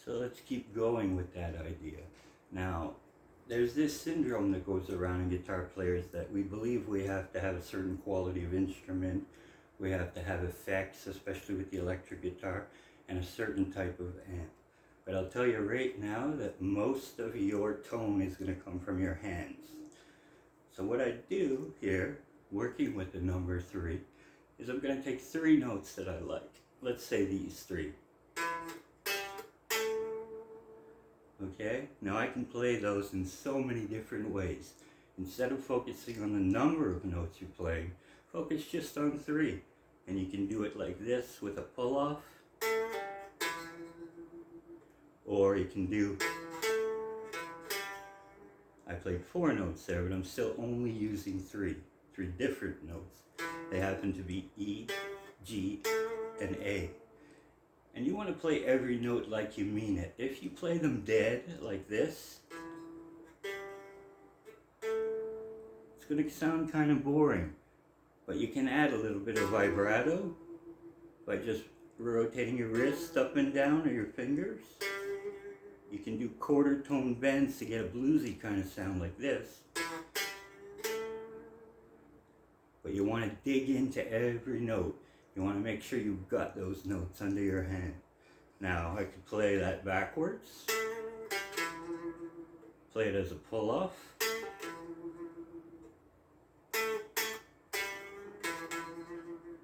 So let's keep going with that idea. Now, there's this syndrome that goes around in guitar players that we believe we have to have a certain quality of instrument, we have to have effects, especially with the electric guitar, and a certain type of amp. But I'll tell you right now that most of your tone is going to come from your hands. So what I do here, working with the number 3, is I'm going to take 3 notes that I like. Let's say these 3. Okay, now I can play those in so many different ways. Instead of focusing on the number of notes you're playing, focus just on 3. And you can do it like this with a pull-off. Or you can do, I played 4 notes there, but I'm still only using 3 different notes. They happen to be E, G, and A. And you want to play every note like you mean it. If you play them dead, like this, it's going to sound kind of boring. But you can add a little bit of vibrato by just rotating your wrist up and down or your fingers. You can do quarter tone bends to get a bluesy kind of sound like this. But you want to dig into every note. You want to make sure you've got those notes under your hand. Now, I could play that backwards. Play it as a pull-off.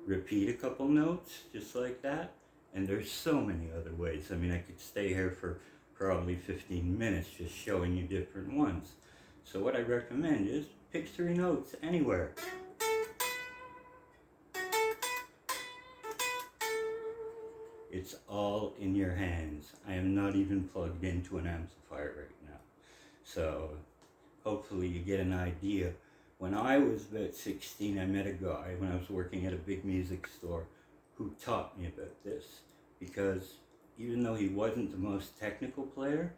Repeat a couple notes, just like that. And there's so many other ways. I mean, I could stay here for probably 15 minutes just showing you different ones. So what I recommend is pick 3 notes anywhere. It's all in your hands. I am not even plugged into an amplifier right now. So hopefully you get an idea. When I was about 16, I met a guy when I was working at a big music store who taught me about this, because even though he wasn't the most technical player,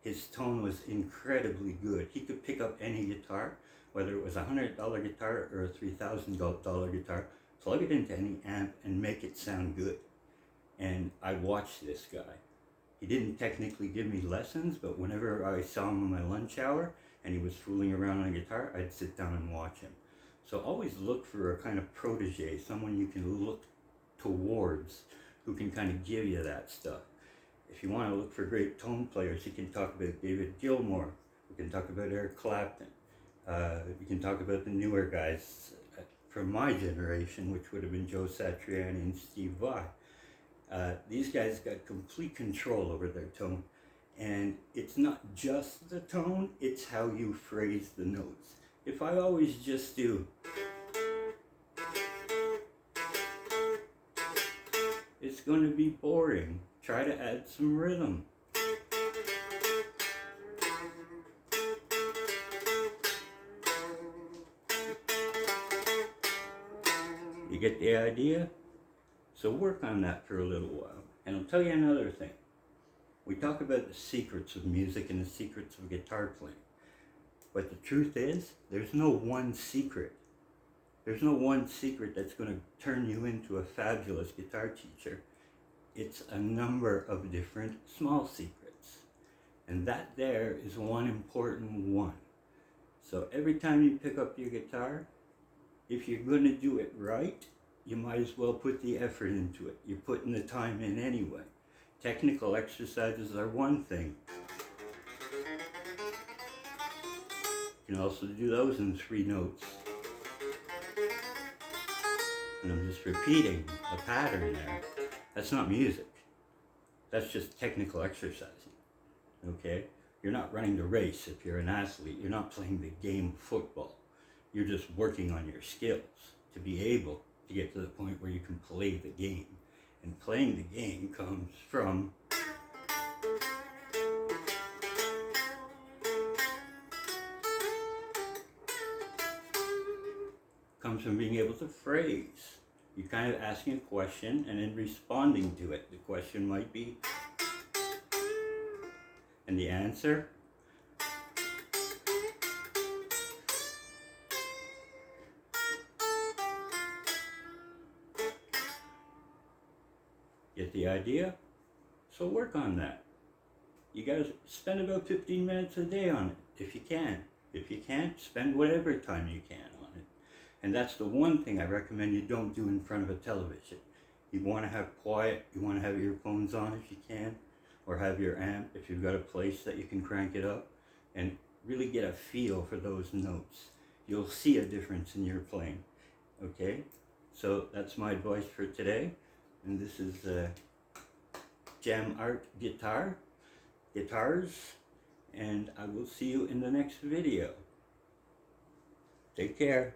his tone was incredibly good. He could pick up any guitar, whether it was a $100 guitar or a $3,000 guitar, plug it into any amp and make it sound good. And I watched this guy. He didn't technically give me lessons, but whenever I saw him in my lunch hour and he was fooling around on a guitar, I'd sit down and watch him. So always look for a kind of protege, someone you can look towards who can kind of give you that stuff. If you want to look for great tone players, you can talk about David Gilmour. We can talk about Eric Clapton. You can talk about the newer guys from my generation, which would have been Joe Satriani and Steve Vai. These guys got complete control over their tone. And it's not just the tone, it's how you phrase the notes. If I always just do, it's going to be boring. Try to add some rhythm. You get the idea? So work on that for a little while. And I'll tell you another thing. We talk about the secrets of music and the secrets of guitar playing. But the truth is, there's no one secret. There's no one secret that's going to turn you into a fabulous guitar teacher. It's a number of different small secrets. And that there is one important one. So every time you pick up your guitar, if you're going to do it right, you might as well put the effort into it. You're putting the time in anyway. Technical exercises are one thing. You can also do those in 3 notes. And I'm just repeating a pattern there. That's not music. That's just technical exercising. Okay? You're not running the race if you're an athlete. You're not playing the game of football. You're just working on your skills to be able to get to the point where you can play the game. And playing the game comes from being able to phrase. You're kind of asking a question and then responding to it. The question might be, and the answer, get the idea? So work on that. you gotta spend about 15 minutes a day on it, if you can. If you can't, spend whatever time you can on it. And that's the one thing I recommend you don't do in front of a television. You want to have quiet, you want to have earphones on if you can, or have your amp if you've got a place that you can crank it up, and really get a feel for those notes. You'll see a difference in your playing. Okay? So that's my advice for today. And this is Jam Art Guitars. And I will see you in the next video. Take care.